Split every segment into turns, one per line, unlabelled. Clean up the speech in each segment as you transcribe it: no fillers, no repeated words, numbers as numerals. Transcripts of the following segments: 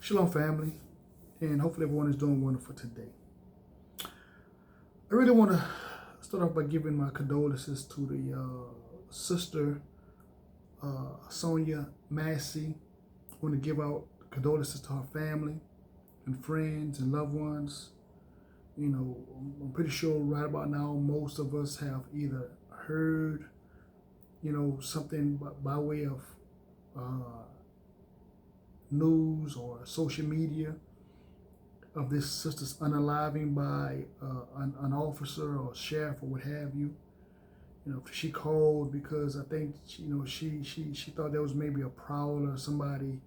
Shalom, family, and hopefully everyone is doing wonderful today. I really want to start off by giving my condolences to the sister, Sonya Massey. I want to give out condolences to her family and friends and loved ones. You know, I'm pretty sure right about now, most of us have either heard, something by way of news or social media of this sister's unaliving by an officer or sheriff or what have you. She called because I think she thought there was maybe a prowler or somebody,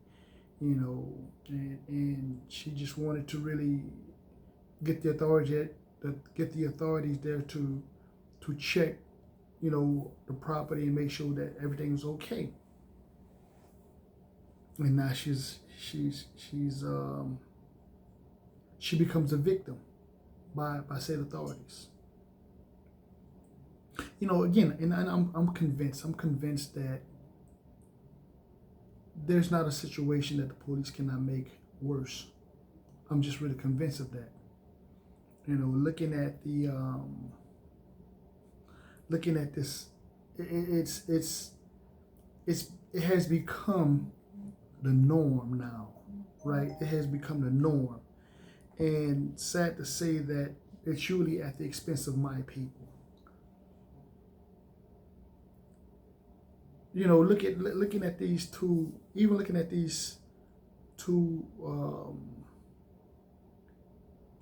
and she just wanted to really get the authorities there to check, the property and make sure that everything was okay. And now she becomes a victim by said authorities. Again, and I'm convinced that there's not a situation that the police cannot make worse. I'm just really convinced of that. Looking at this, it has become the norm now, right? It has become the norm. And sad to say that it's usually at the expense of my people. Looking at these two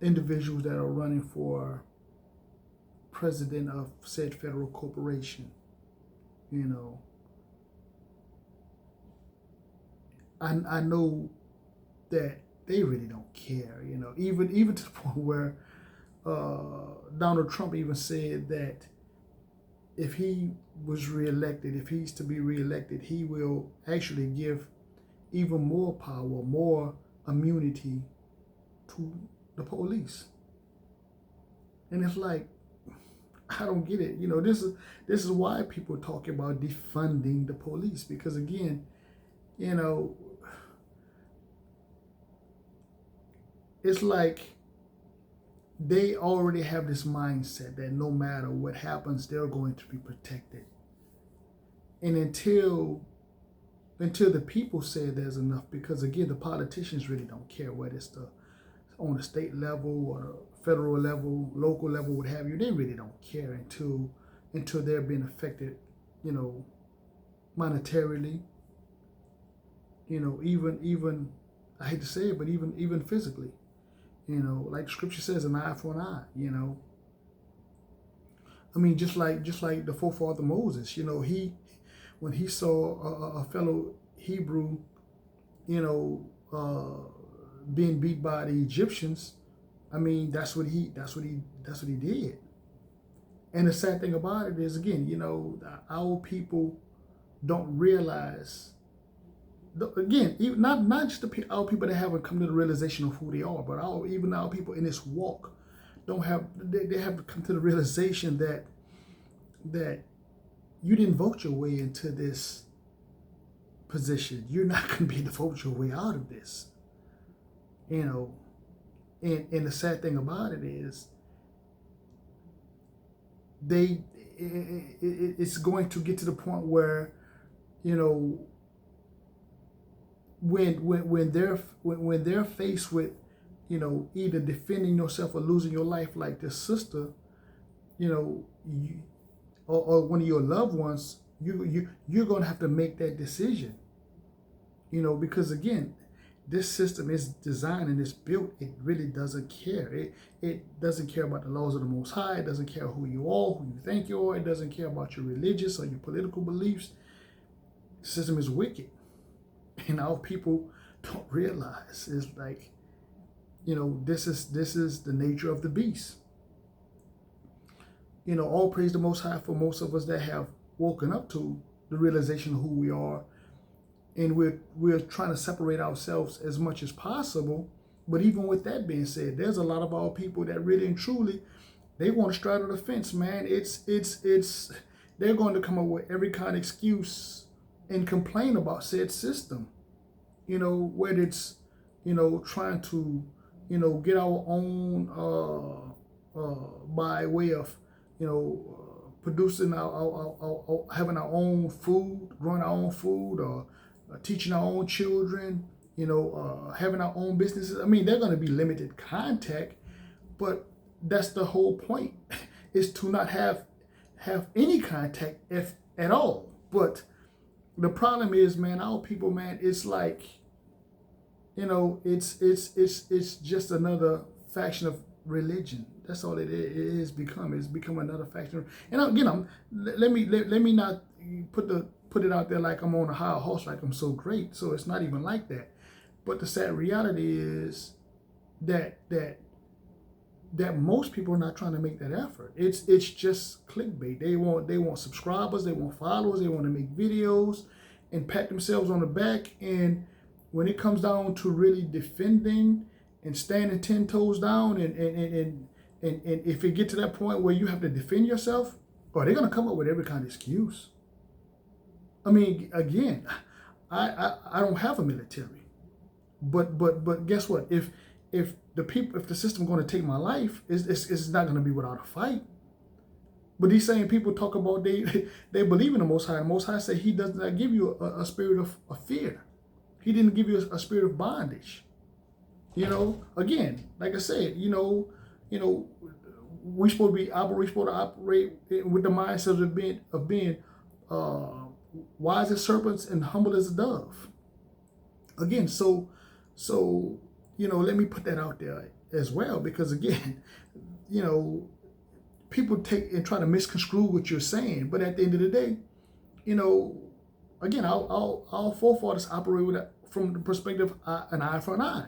individuals that are running for president of said federal corporation, I know that they really don't care, even to the point where Donald Trump even said that if he was reelected, if he's to be reelected, he will actually give even more power, more immunity to the police. And it's like, I don't get it. This is why people talk about defunding the police, because again, it's like they already have this mindset that no matter what happens, they're going to be protected. And until the people say there's enough, because again, the politicians really don't care whether it's on the state level or federal level, local level, what have you. They really don't care until they're being affected, monetarily. Even I hate to say it, but even physically. Like the scripture says, an eye for an eye. I mean, just like the forefather Moses. When he saw a fellow Hebrew, being beat by the Egyptians, I mean, that's what he did. And the sad thing about it is, again, our people don't realize. Again, not just our people that haven't come to the realization of who they are, but even our people in this walk they have to come to the realization that you didn't vote your way into this position. You're not going to be able to vote your way out of this. And the sad thing about it is it's going to get to the point where, when they're faced with, either defending yourself or losing your life, like this sister, or one of your loved ones, you're going to have to make that decision, because again, this system is designed and it's built. It really doesn't care. It doesn't care about the laws of the Most High. It doesn't care who you are, who you think you are. It doesn't care about your religious or your political beliefs. The system is wicked. And our people don't realize. It's like, this is the nature of the beast. All praise the Most High for most of us that have woken up to the realization of who we are, and we're trying to separate ourselves as much as possible. But even with that being said, there's a lot of our people that really and truly, they want to straddle the fence, man. They're going to come up with every kind of excuse and complain about said system. Whether it's trying to, get our own by way of, producing having our own food, growing our own food, or teaching our own children, having our own businesses. I mean, they're going to be limited contact, but that's the whole point, is to not have any contact if at all. But the problem is, man, our people, man, it's like, it's just another faction of religion. That's all it is become. It's become another faction. And again, let me not put it out there like I'm on a high horse, like I'm so great. So it's not even like that. But the sad reality is that most people are not trying to make that effort. It's just clickbait. They want subscribers, they want followers, they want to make videos and pat themselves on the back. And when it comes down to really defending and standing 10 toes down, and if it get to that point where you have to defend yourself, they're gonna come up with every kind of excuse. I mean, again, I don't have a military, but guess what? If the system going to take my life, it's not going to be without a fight. But these same people talk about they believe in the Most High. The Most High said He does not give you a spirit of fear. He didn't give you a spirit of bondage. Again, like I said, we're supposed to operate with the mindset of being wise as serpents and humble as a dove. Again, so let me put that out there as well, because again, people take and try to misconstrue what you're saying, but at the end of the day, again, our forefathers operate from the perspective an eye for an eye.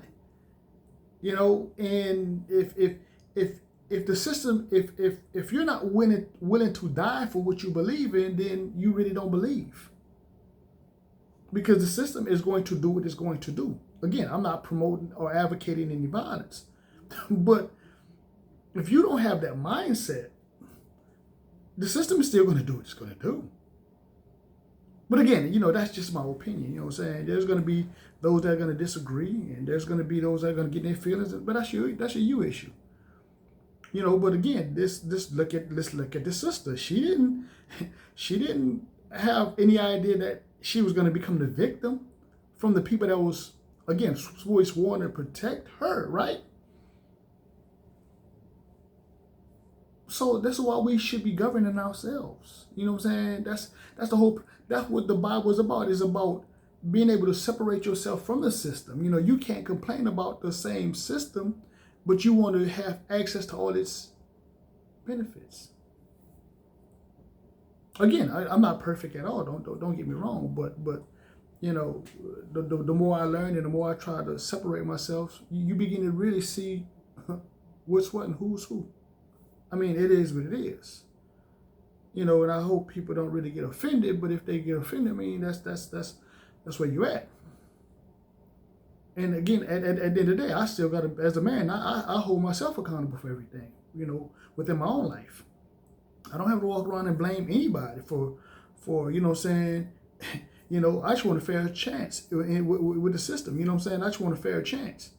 And if the system, if you're not willing to die for what you believe in, then you really don't believe, because the system is going to do what it's going to do. Again, I'm not promoting or advocating any violence, but if you don't have that mindset, the system is still going to do what it's going to do. But again, that's just my opinion. You know what I'm saying? There's going to be those that are going to disagree, and there's going to be those that are going to get their feelings. But that's a you issue. But again, let's look at this sister. She didn't have any idea that she was going to become the victim from the people that was, again, sworn to protect her, right? So that's why we should be governing ourselves. You know what I'm saying? That's what the Bible is about. It's about being able to separate yourself from the system. You can't complain about the same system, but you want to have access to all its benefits. Again, I'm not perfect at all. Don't get me wrong, but the more I learn and the more I try to separate myself, you begin to really see what's what and who's who. I mean, it is what it is. And I hope people don't really get offended, but if they get offended, I mean, that's where you're at. And again, at the end of the day, I still got to, as a man, I hold myself accountable for everything, within my own life. I don't have to walk around and blame anybody for I just want a fair chance with the system. You know what I'm saying? I just want a fair chance.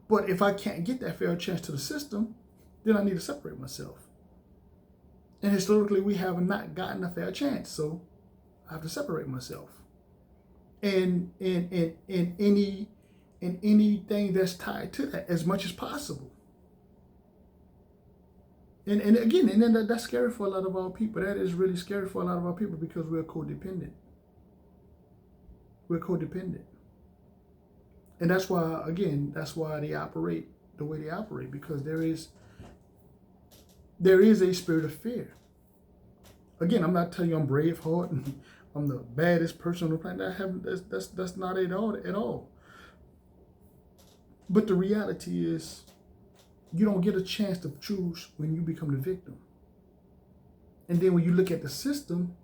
But if I can't get that fair chance to the system, then I need to separate myself. And historically, we have not gotten a fair chance, so I have to separate myself. And anything that's tied to that as much as possible. And then that's scary for a lot of our people. That is really scary for a lot of our people, because we're codependent. We're codependent. And that's why they operate the way they operate, because there is a spirit of fear. Again, I'm not telling you I'm Braveheart and I'm the baddest person on the planet. That's not it at all. But the reality is, you don't get a chance to choose when you become the victim. And then when you look at the system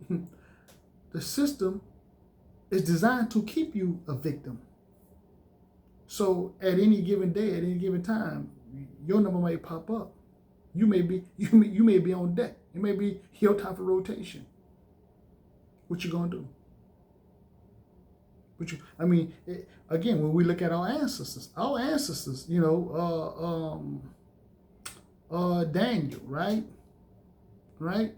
is designed to keep you a victim. So at any given day, at any given time, your number may pop up. You may be on deck. It may be your time for rotation. What you gonna do? I mean, again, when we look at our ancestors, Daniel, right? Right?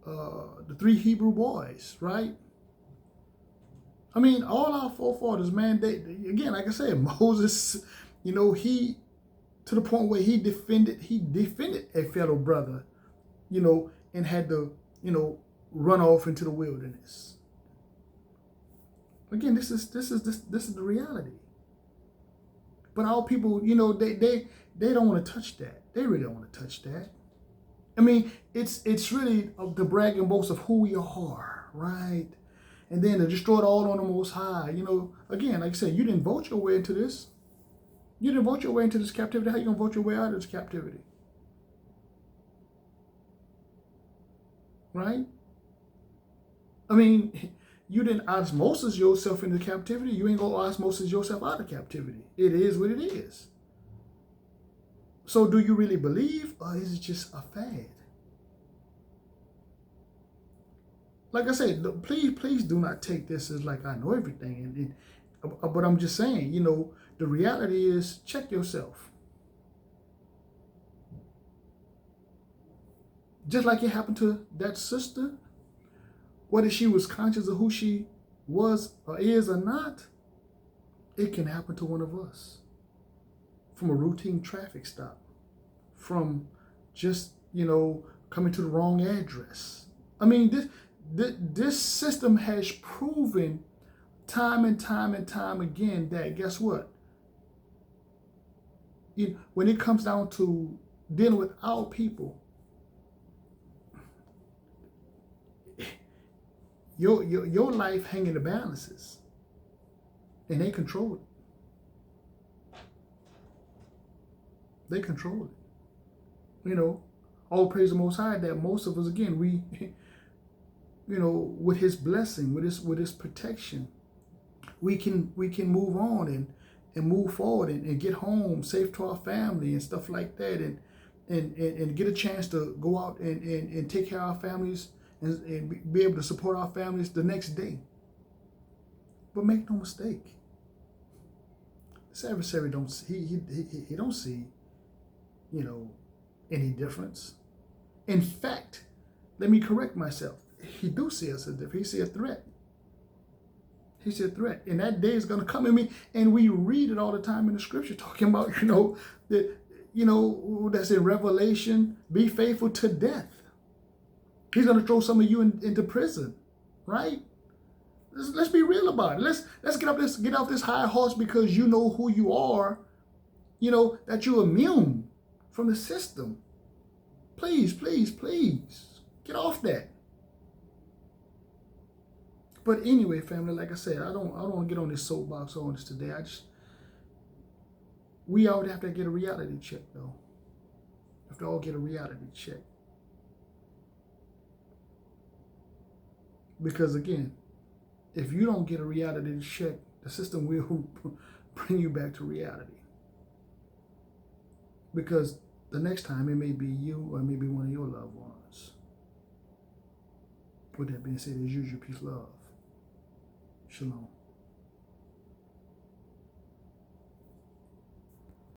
The three Hebrew boys, right? I mean, all our forefathers, man, they again, like I said, Moses, he to the point where he defended a fellow brother, and had to, run off into the wilderness. Again, this is the reality. But our people, they don't want to touch that. They really don't want to touch that. I mean, it's really the brag and boast of who we are, right? And then to destroy it all on the Most High. Again, like I said, you didn't vote your way into this. You didn't vote your way into this captivity. How you gonna vote your way out of this captivity? Right? I mean, you didn't osmosis yourself into captivity. You ain't gonna osmosis yourself out of captivity. It is what it is. So do you really believe, or is it just a fad? Like I said, please do not take this as like I know everything. But I'm just saying, the reality is, check yourself. Just like it happened to that sister, whether she was conscious of who she was or is or not, it can happen to one of us. From a routine traffic stop, from just, coming to the wrong address. I mean, this system has proven time and time again that, guess what? When it comes down to dealing with our people, your life hang in the balances, and they control it. They control it. All praise the Most High that most of us, again, we, with His blessing, with His protection, we can move on and move forward and get home safe to our family and stuff like that, and get a chance to go out and take care of our families and be able to support our families the next day. But make no mistake, this adversary don't see any difference. In fact, let me correct myself. He do see us as different. He see a threat. He see a threat, and that day is going to come. And we read it all the time in the scripture, talking about that's in Revelation. Be faithful to death. He's going to throw some of you into prison, right? Let's be real about it. Let's get off this high horse because you know who you are. That you're immune from the system. Please get off that. But anyway, family, like I said, I don't want to get on this soapbox on this today. We all have to get a reality check, though. We have to all get a reality check. Because again, if you don't get a reality check, the system will bring you back to reality. Because the next time it may be you or maybe one of your loved ones. With that being said, as usual, peace, love. Shalom.